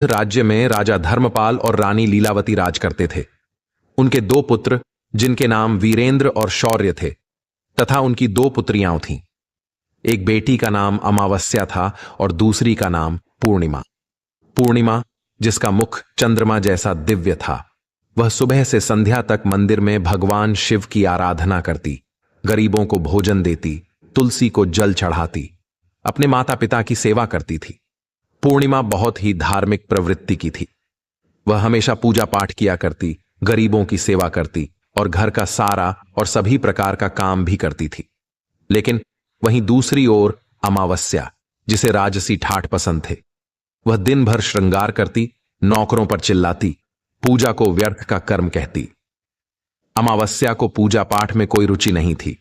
राज्य में राजा धर्मपाल और रानी लीलावती राज करते थे। उनके दो पुत्र, जिनके नाम वीरेंद्र और शौर्य थे, तथा उनकी दो पुत्रियां थीं। एक बेटी का नाम अमावस्या था और दूसरी का नाम पूर्णिमा। पूर्णिमा, जिसका मुख चंद्रमा जैसा दिव्य था, वह सुबह से संध्या तक मंदिर में भगवान शिव की आराधना करती, गरीबों को भोजन देती, तुलसी को जल चढ़ाती, अपने माता पिता की सेवा करती थी। पूर्णिमा बहुत ही धार्मिक प्रवृत्ति की थी। वह हमेशा पूजा पाठ किया करती, गरीबों की सेवा करती और घर का सारा और सभी प्रकार का काम भी करती थी। लेकिन वहीं दूसरी ओर अमावस्या, जिसे राजसी ठाठ पसंद थे, वह दिन भर श्रृंगार करती, नौकरों पर चिल्लाती, पूजा को व्यर्थ का कर्म कहती। अमावस्या को पूजा पाठ में कोई रुचि नहीं थी।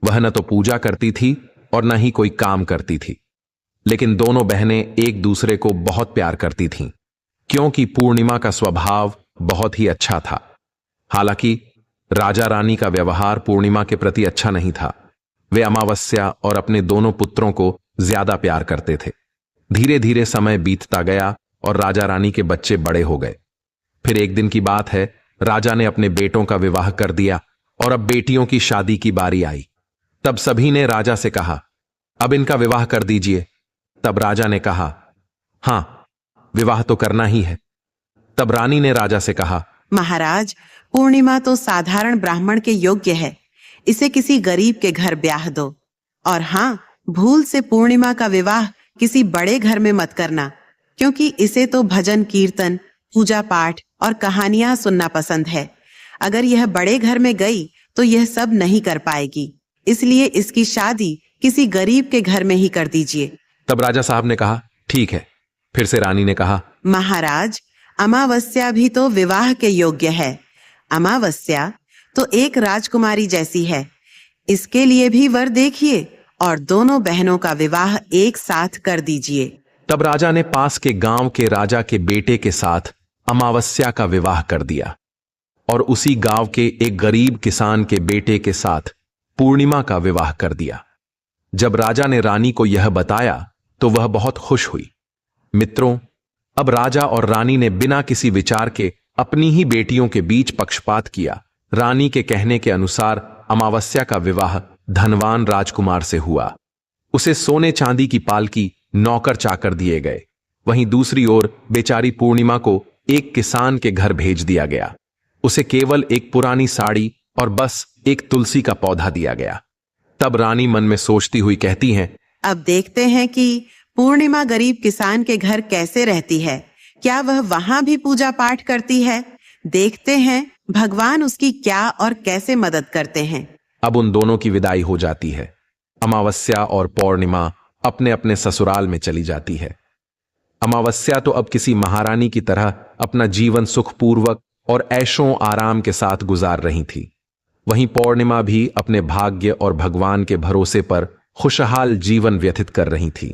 वह न तो पूजा करती थी और न ही कोई काम करती थी। लेकिन दोनों बहनें एक दूसरे को बहुत प्यार करती थीं, क्योंकि पूर्णिमा का स्वभाव बहुत ही अच्छा था। हालांकि राजा रानी का व्यवहार पूर्णिमा के प्रति अच्छा नहीं था। वे अमावस्या और अपने दोनों पुत्रों को ज्यादा प्यार करते थे। धीरे धीरे समय बीतता गया और राजा रानी के बच्चे बड़े हो गए। फिर एक दिन की बात है, राजा ने अपने बेटों का विवाह कर दिया और अब बेटियों की शादी की बारी आई। तब सभी ने राजा से कहा, अब इनका विवाह कर दीजिए। तब राजा ने कहा, हां, विवाह तो करना ही है। तब रानी ने राजा से कहा, महाराज, पूर्णिमा तो साधारण ब्राह्मण के योग्य है। इसे किसी गरीब के घर ब्याह दो। और हां, भूल से पूर्णिमा का विवाह किसी बड़े घर में मत करना, क्योंकि इसे तो भजन कीर्तन, पूजा पाठ और कहानियां सुनना पसंद है। अगर यह बड़े घर में गई तो यह सब नहीं कर पाएगी। इसलिए इसकी शादी किसी गरीब के घर में ही कर दीजिए। तब राजा साहब ने कहा, ठीक है। फिर से रानी ने कहा, महाराज, अमावस्या भी तो विवाह के योग्य है। अमावस्या तो एक राजकुमारी जैसी है। इसके लिए भी वर देखिए और दोनों बहनों का विवाह एक साथ कर दीजिए। तब राजा ने पास के गांव के राजा के बेटे के साथ अमावस्या का विवाह कर दिया और उसी गांव के एक गरीब किसान के बेटे के साथ पूर्णिमा का विवाह कर दिया। जब राजा ने रानी को यह बताया तो वह बहुत खुश हुई। मित्रों, अब राजा और रानी ने बिना किसी विचार के अपनी ही बेटियों के बीच पक्षपात किया। रानी के कहने के अनुसार अमावस्या का विवाह धनवान राजकुमार से हुआ। उसे सोने चांदी की पालकी, नौकर चाकर दिए गए। वहीं दूसरी ओर बेचारी पूर्णिमा को एक किसान के घर भेज दिया गया। उसे केवल एक पुरानी साड़ी और बस एक तुलसी का पौधा दिया गया। तब रानी मन में सोचती हुई कहती हैं, अब देखते हैं कि पूर्णिमा गरीब किसान के घर कैसे रहती है। क्या वह वहां भी पूजा पाठ करती है? देखते हैं भगवान उसकी क्या और कैसे मदद करते हैं। अब उन दोनों की विदाई हो जाती है। अमावस्या और पूर्णिमा अपने अपने ससुराल में चली जाती है। अमावस्या तो अब किसी महारानी की तरह अपना जीवन सुखपूर्वक और ऐशों आराम के साथ गुजार रही थी। वहीं पूर्णिमा भी अपने भाग्य और भगवान के भरोसे पर खुशहाल जीवन व्यतीत कर रही थी।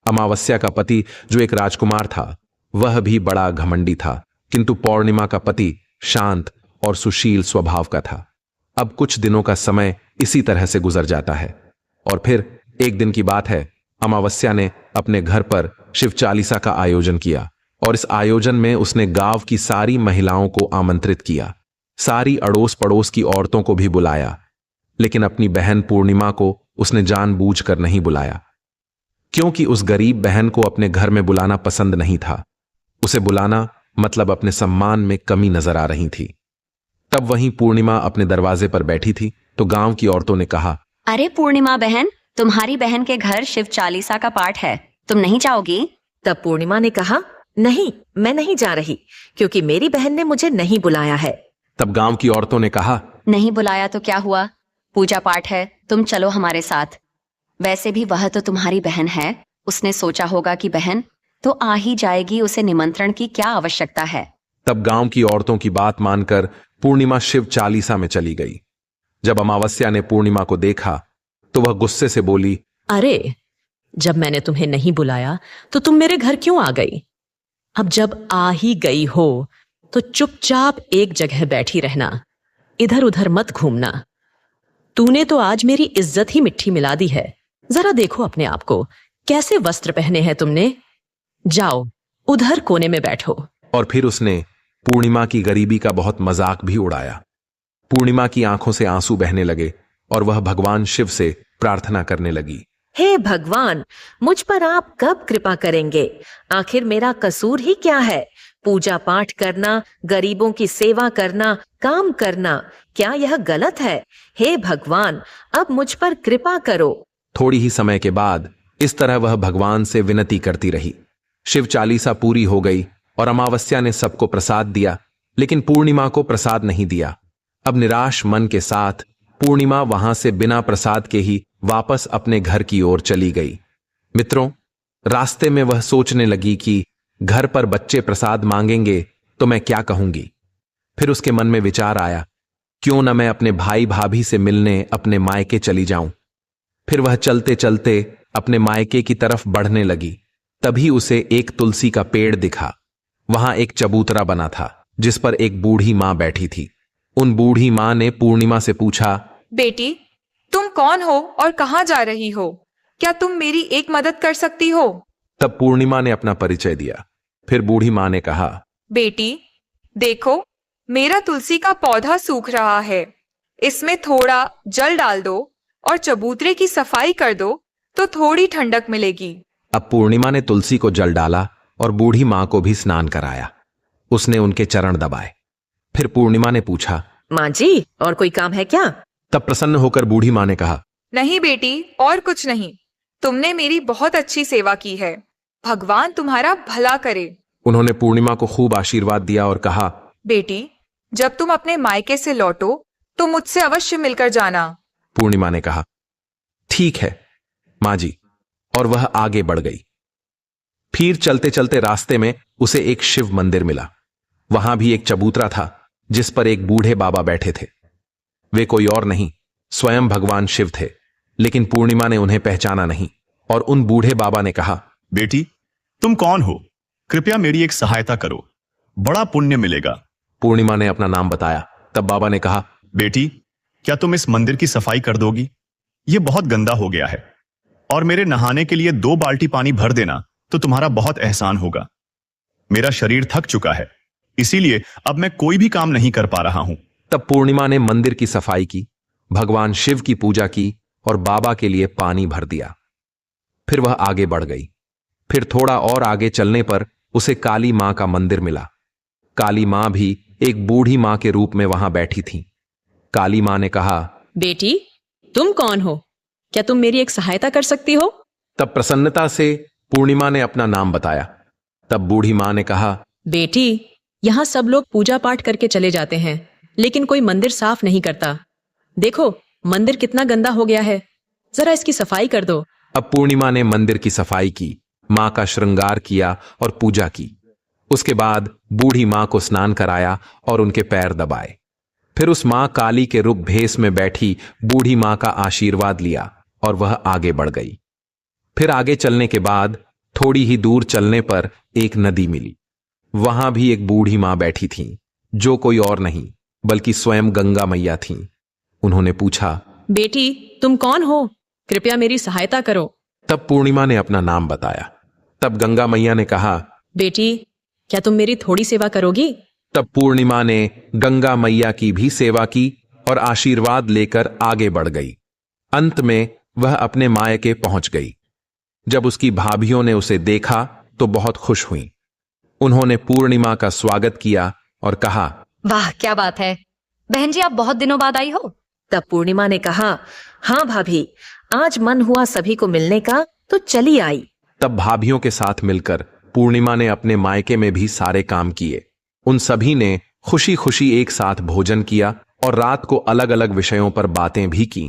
अमावस्या का पति, जो एक राजकुमार था, वह भी बड़ा घमंडी था, किंतु पूर्णिमा का पति शांत और सुशील स्वभाव का था। अब कुछ दिनों का समय इसी तरह से गुजर जाता है और फिर एक दिन की बात है, अमावस्या ने अपने घर पर शिव चालीसा का आयोजन किया और इस आयोजन में उसने गांव की सारी महिलाओं को आमंत्रित किया। सारी अड़ोस पड़ोस की औरतों को भी बुलाया, लेकिन अपनी बहन पूर्णिमा को उसने जानबूझकर नहीं बुलाया, क्योंकि उस गरीब बहन को अपने घर में बुलाना पसंद नहीं था। उसे बुलाना मतलब अपने सम्मान में कमी नजर आ रही थी। तब वहीं पूर्णिमा अपने दरवाजे पर बैठी थी तो गांव की औरतों ने कहा, अरे पूर्णिमा बहन, तुम्हारी बहन के घर शिव चालीसा का पाठ है, तुम नहीं जाओगी? तब पूर्णिमा ने कहा, नहीं, मैं नहीं जा रही, क्योंकि मेरी बहन ने मुझे नहीं बुलाया है। तब गांव की औरतों ने कहा, नहीं बुलाया तो क्या हुआ, पूजा पाठ है, तुम चलो हमारे साथ। वैसे भी वह तो तुम्हारी बहन है, उसने सोचा होगा कि बहन तो आ ही जाएगी, उसे निमंत्रण की क्या आवश्यकता है। तब गांव की औरतों की बात मानकर पूर्णिमा शिव चालीसा में चली गई। जब अमावस्या ने पूर्णिमा को देखा तो वह गुस्से से बोली, अरे, जब मैंने तुम्हें नहीं बुलाया तो तुम मेरे घर क्यों आ गई? अब जब आ ही गई हो तो चुपचाप एक जगह बैठी रहना, इधर उधर मत घूमना। तूने तो आज मेरी इज्जत ही मिट्टी मिला दी है। जरा देखो अपने आप को, कैसे वस्त्र पहने हैं तुमने। जाओ, उधर कोने में बैठो। और फिर उसने पूर्णिमा की गरीबी का बहुत मजाक भी उड़ाया। पूर्णिमा की आंखों से आंसू बहने लगे और वह भगवान शिव से प्रार्थना करने लगी। हे भगवान, मुझ पर आप कब कृपा करेंगे? आखिर मेरा कसूर ही क्या है? पूजा पाठ करना, गरीबों की सेवा करना, काम करना, क्या यह गलत है? हे भगवान, अब मुझ पर कृपा करो। थोड़ी ही समय के बाद इस तरह वह भगवान से विनती करती रही। शिव चालीसा पूरी हो गई और अमावस्या ने सबको प्रसाद दिया, लेकिन पूर्णिमा को प्रसाद नहीं दिया। अब निराश मन के साथ पूर्णिमा वहां से बिना प्रसाद के ही वापस अपने घर की ओर चली गई। मित्रों, रास्ते में वह सोचने लगी कि घर पर बच्चे प्रसाद मांगेंगे तो मैं क्या कहूंगी। फिर उसके मन में विचार आया, क्यों न मैं अपने भाई भाभी से मिलने अपने मायके चली जाऊं। फिर वह चलते चलते अपने मायके की तरफ बढ़ने लगी। तभी उसे एक तुलसी का पेड़ दिखा। वहां एक चबूतरा बना था जिस पर एक बूढ़ी मां बैठी थी। उन बूढ़ी मां ने पूर्णिमा से पूछा, बेटी, तुम कौन हो और कहाँ जा रही हो? क्या तुम मेरी एक मदद कर सकती हो? तब पूर्णिमा ने अपना परिचय दिया। फिर बूढ़ी मां ने कहा, बेटी, देखो, मेरा तुलसी का पौधा सूख रहा है। इसमें थोड़ा जल डाल दो और चबूतरे की सफाई कर दो तो थोड़ी ठंडक मिलेगी। अब पूर्णिमा ने तुलसी को जल डाला और बूढ़ी मां को भी स्नान कराया। उसने उनके चरण दबाए। फिर पूर्णिमा ने पूछा, माँ जी, और कोई काम है क्या? तब प्रसन्न होकर बूढ़ी मां ने कहा, नहीं बेटी, और कुछ नहीं। तुमने मेरी बहुत अच्छी सेवा की है। भगवान तुम्हारा भला करे। उन्होंने पूर्णिमा को खूब आशीर्वाद दिया और कहा, बेटी, जब तुम अपने मायके से लौटो तो मुझसे अवश्य मिलकर जाना। पूर्णिमा ने कहा, ठीक है मां जी, और वह आगे बढ़ गई। फिर चलते चलते रास्ते में उसे एक शिव मंदिर मिला। वहां भी एक चबूतरा था जिस पर एक बूढ़े बाबा बैठे थे। वे कोई और नहीं, स्वयं भगवान शिव थे। लेकिन पूर्णिमा ने उन्हें पहचाना नहीं और उन बूढ़े बाबा ने कहा, बेटी, तुम कौन हो? कृपया मेरी एक सहायता करो, बड़ा पुण्य मिलेगा। पूर्णिमा ने अपना नाम बताया। तब बाबा ने कहा, बेटी, क्या तुम इस मंदिर की सफाई कर दोगी? यह बहुत गंदा हो गया है, और मेरे नहाने के लिए 2 बाल्टी पानी भर देना तो तुम्हारा बहुत एहसान होगा। मेरा शरीर थक चुका है, इसीलिए अब मैं कोई भी काम नहीं कर पा रहा हूं। तब पूर्णिमा ने मंदिर की सफाई की, भगवान शिव की पूजा की और बाबा के लिए पानी भर दिया। फिर वह आगे बढ़ गई। फिर थोड़ा और आगे चलने पर उसे काली मां का मंदिर मिला। काली मां भी एक बूढ़ी मां के रूप में वहां बैठी थी। काली मां ने कहा, बेटी, तुम कौन हो? क्या तुम मेरी एक सहायता कर सकती हो? तब प्रसन्नता से पूर्णिमा ने अपना नाम बताया। तब बूढ़ी मां ने कहा, बेटी, यहाँ सब लोग पूजा पाठ करके चले जाते हैं, लेकिन कोई मंदिर साफ नहीं करता। देखो, मंदिर कितना गंदा हो गया है, जरा इसकी सफाई कर दो। अब पूर्णिमा ने मंदिर की सफाई की, मां का श्रृंगार किया और पूजा की। उसके बाद बूढ़ी मां को स्नान कराया और उनके पैर दबाए। फिर उस मां काली के रूप भेष में बैठी बूढ़ी मां का आशीर्वाद लिया और वह आगे बढ़ गई। फिर आगे चलने के बाद थोड़ी ही दूर चलने पर एक नदी मिली। वहां भी एक बूढ़ी मां बैठी थी, जो कोई और नहीं बल्कि स्वयं गंगा मैया थीं। उन्होंने पूछा, बेटी, तुम कौन हो? कृपया मेरी सहायता करो। तब पूर्णिमा ने अपना नाम बताया। तब गंगा मैया ने कहा, बेटी, क्या तुम मेरी थोड़ी सेवा करोगी? तब पूर्णिमा ने गंगा मैया की भी सेवा की और आशीर्वाद लेकर आगे बढ़ गई। अंत में वह अपने मायके पहुंच गई। जब उसकी भाभियों ने उसे देखा तो बहुत खुश हुईं। उन्होंने पूर्णिमा का स्वागत किया और कहा, वाह, क्या बात है बहन जी, आप बहुत दिनों बाद आई हो। तब पूर्णिमा ने कहा, हाँ भाभी, आज मन हुआ सभी को मिलने का तो चली आई। तब भाभियों के साथ मिलकर पूर्णिमा ने अपने मायके में भी सारे काम किए। उन सभी ने खुशी खुशी एक साथ भोजन किया और रात को अलग अलग विषयों पर बातें भी की।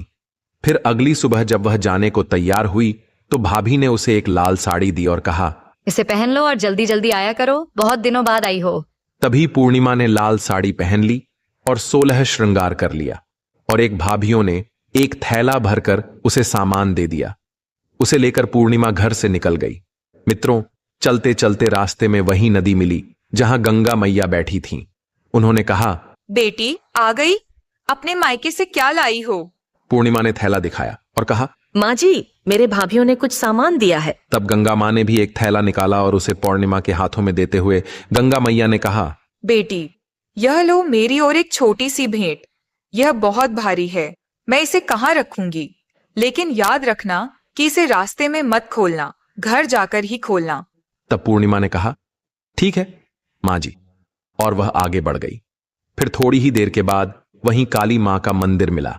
फिर अगली सुबह जब वह जाने को तैयार हुई तो भाभी ने उसे एक लाल साड़ी दी और कहा, इसे पहन लो और जल्दी जल्दी आया करो, बहुत दिनों बाद आई हो। तभी पूर्णिमा ने लाल साड़ी पहन ली और 16 श्रृंगार कर लिया और एक भाभियों ने एक थैला भरकर उसे सामान दे दिया। उसे लेकर पूर्णिमा घर से निकल गई। मित्रों, चलते चलते रास्ते में वही नदी मिली जहां गंगा मैया बैठी थीं। उन्होंने कहा, बेटी, आ गई? अपने मायके से क्या लाई हो? पूर्णिमा ने थैला दिखाया और कहा, माँ जी, मेरे भाभीियों ने कुछ सामान दिया है। तब गंगा माँ ने भी एक थैला निकाला और उसे पूर्णिमा के हाथों में देते हुए गंगा मैया ने कहा, बेटी, यह लो मेरी और एक छोटी सी भेंट। यह बहुत भारी है, मैं इसे कहाँ रखूंगी, लेकिन याद रखना कि इसे रास्ते में मत खोलना, घर जाकर ही खोलना। तब पूर्णिमा ने कहा, ठीक है माँ जी, और वह आगे बढ़ गई। फिर थोड़ी ही देर के बाद वहीं काली माँ का मंदिर मिला।